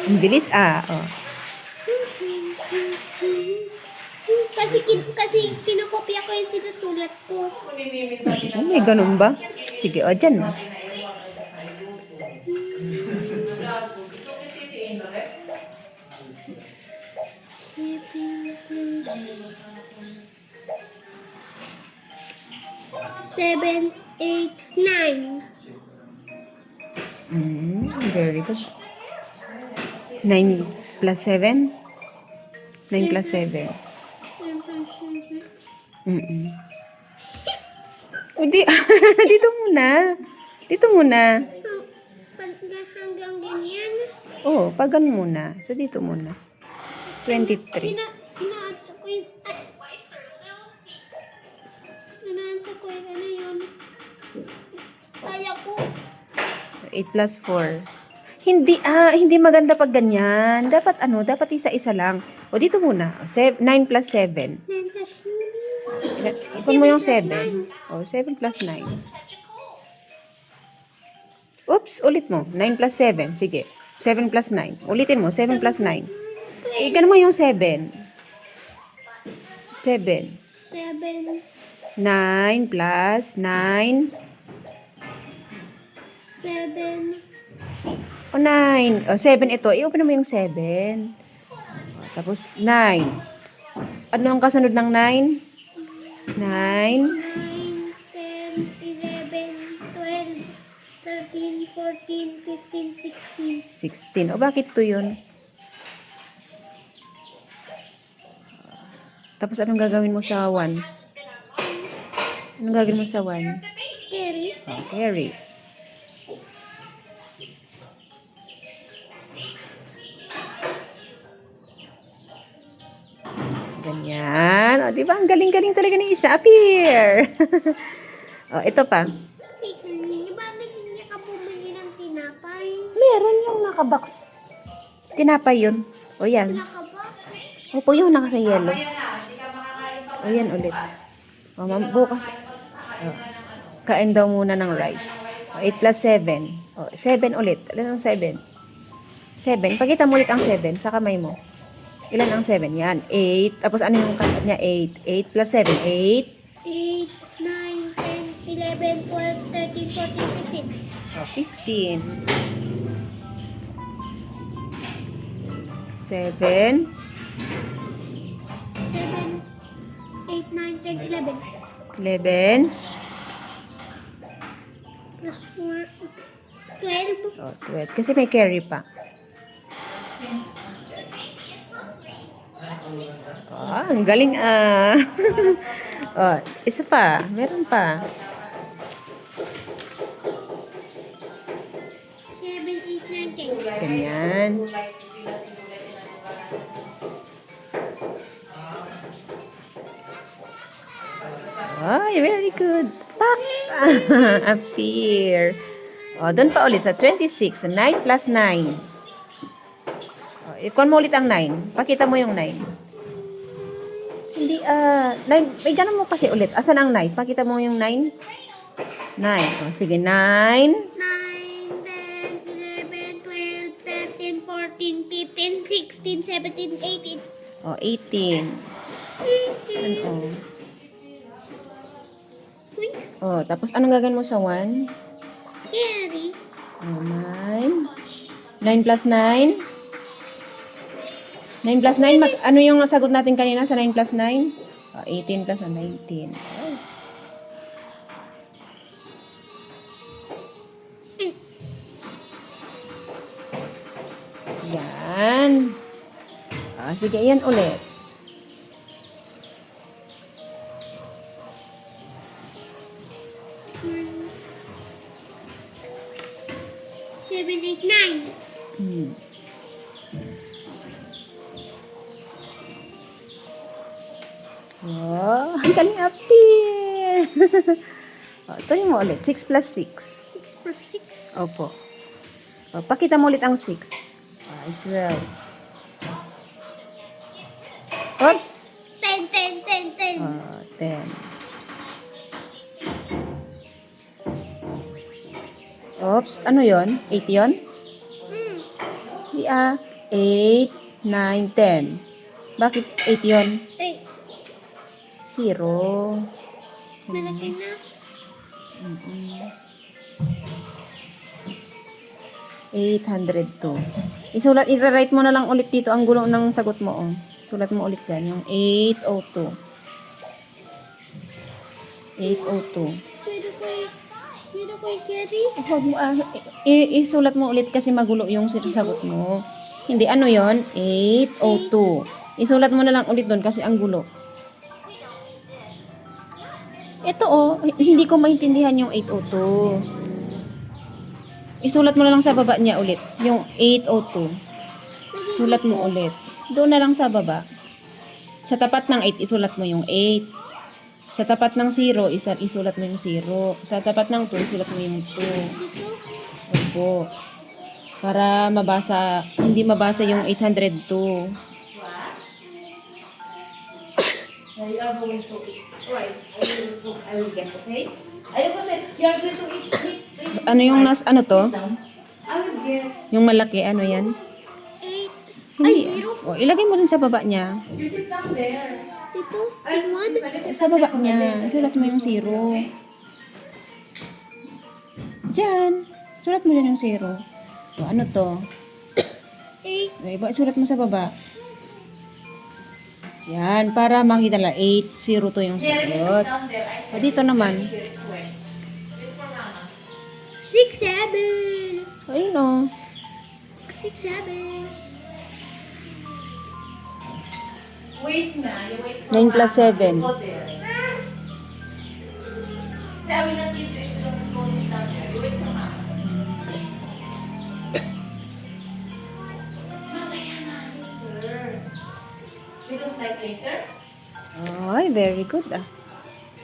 Ang bilis oh. Kasi kinokopya ko yung sinusulat ko. May ganun ba? Sige, dyan na. Seven, 8, 9. Very good. 9 plus 7? 9 plus 7. O, dito muna. Dito muna. Hanggang ganyan. Oh, pagan muna. So, dito muna. 23. Inaansa ko yung... Inaansa ko yung ano yun. Kaya ko. 8 plus 4. Hindi maganda pag ganyan. Dapat isa-isa lang. O, dito muna. 9 plus 7. 9 plus Ipon mo yung 7. O, 7 plus 9. Oops, ulit mo. 9 plus 7. Sige. 7 plus 9. Ulitin mo. 7 plus 9. Ganun mo yung 7. 7. 7. 9 plus 9. 7. O, 9. O, 7 ito. I-open mo yung 7. O, tapos, 9. Ano ang kasunod ng 9? 9. 9, 10, 11, 12, 13, 14, 15, 16. 16. O, bakit 2 yun? Tapos, anong gagawin mo sa 1? Anong gagawin mo sa 1? Carry. O, carry. Ganyan. O, di ba? Ang galing-galing talaga ni Isha. Appear! O, ito pa. Di ba hindi ka bumili ng tinapay? Meron yung nakabox. Tinapay yun. O, yan. Nakabox? Opo, yung naka-yellow. O, yan ulit. O, bukas. O, kain daw muna ng rice. O, 8 plus 7. O, 7 ulit. Ilan ang 7? 7. Pakita mo ulit ang 7 sa kamay mo. Ilan ang 7? Yan. 8. Tapos ano yung kakat niya? 8. 8 plus 7. 8. 8, 9, 10, 11, 12, 13, 14, 15. O, 15. 7. 7, 8, 9, 10, 11. 11. Plus 4, 12. O, 12. Kasi may carry pa. Ang galing isa pa. Meron pa. 7, 8, 9, 10. Ganyan. Ay, very good. Tak! Appear. O, doon pa ulit sa 26. 9 plus 9. O, ikon mo ulit ang 9. Pakita mo yung 9. Hindi, 9. May ganun mo kasi ulit. Asan ang 9? Pakita mo yung 9. 9. O, sige, 9. 9, 10, 11, 12, 13, 14, 15, 16, 17, 18. O, 18. Ano? O, tapos anong gagawin mo sa 1? Carry. O, 9. 9 plus 9. 9 plus 9. Ano yung sagot natin kanina sa 9 plus 9? O, 18 plus 19. Oh. Yan. Sige, yan ulit. Seven, 8, 9. Oh, ang galing appear. Tuloy mo ulit. 6 plus 6. 6 plus 6. Opo. Pakita mo ulit ang 6. 12. Oops! 10, 10, 10, 10. 10. Oops, ano yon? 8 yon? Hmm. Di 8, 9, 10. Bakit 8 yon? Ay, 0. malaki na. 802. Isulat, i-write mo na lang ulit dito ang gulo ng sagot mo. Oh. Sulat mo ulit dyan, yung 802. 802. Pwede ko i-carry? Huwag mo, isulat mo ulit kasi magulo yung sagot mo. Hindi, ano yon? 802. Isulat mo na lang ulit doon kasi ang gulo. Ito hindi ko maintindihan yung 802. Isulat mo na lang sa baba niya ulit, yung 802. Sulat mo ulit. Doon na lang sa baba. Sa tapat ng 8, isulat mo yung 8. Sa tapat ng 0, isulat mo yung 0. Sa tapat ng 2, isulat mo yung 2. Opo. Para mabasa, hindi mabasa yung 802. Now you are going to eat rice. I will get, okay? I will say, you are going to eat. Ano yung ano to? I will get. Yung malaki, ano yan? 8. Hindi. Ay, 0. O, ilagay mo dun sa baba niya. You sit down there. Dito. I One. Sa baba niya. Sulat mo yung 0. Diyan. Sulat mo dyan yung 0. O, ano to? 8. Sulat mo sa baba. Yan, para makita lang 8, 0 to yung There, you sit sagot. down there. I O, dito naman. here it's wet. Wait for mama. 6, 7. Ayun o. 6, 7. Wait na. You wait for 9 plus mama. 7. Go there. Say, I will not give you if you don't go sit down there. You wait for mama. Mamaya na. Later. You don't like later? Ay, very good ah.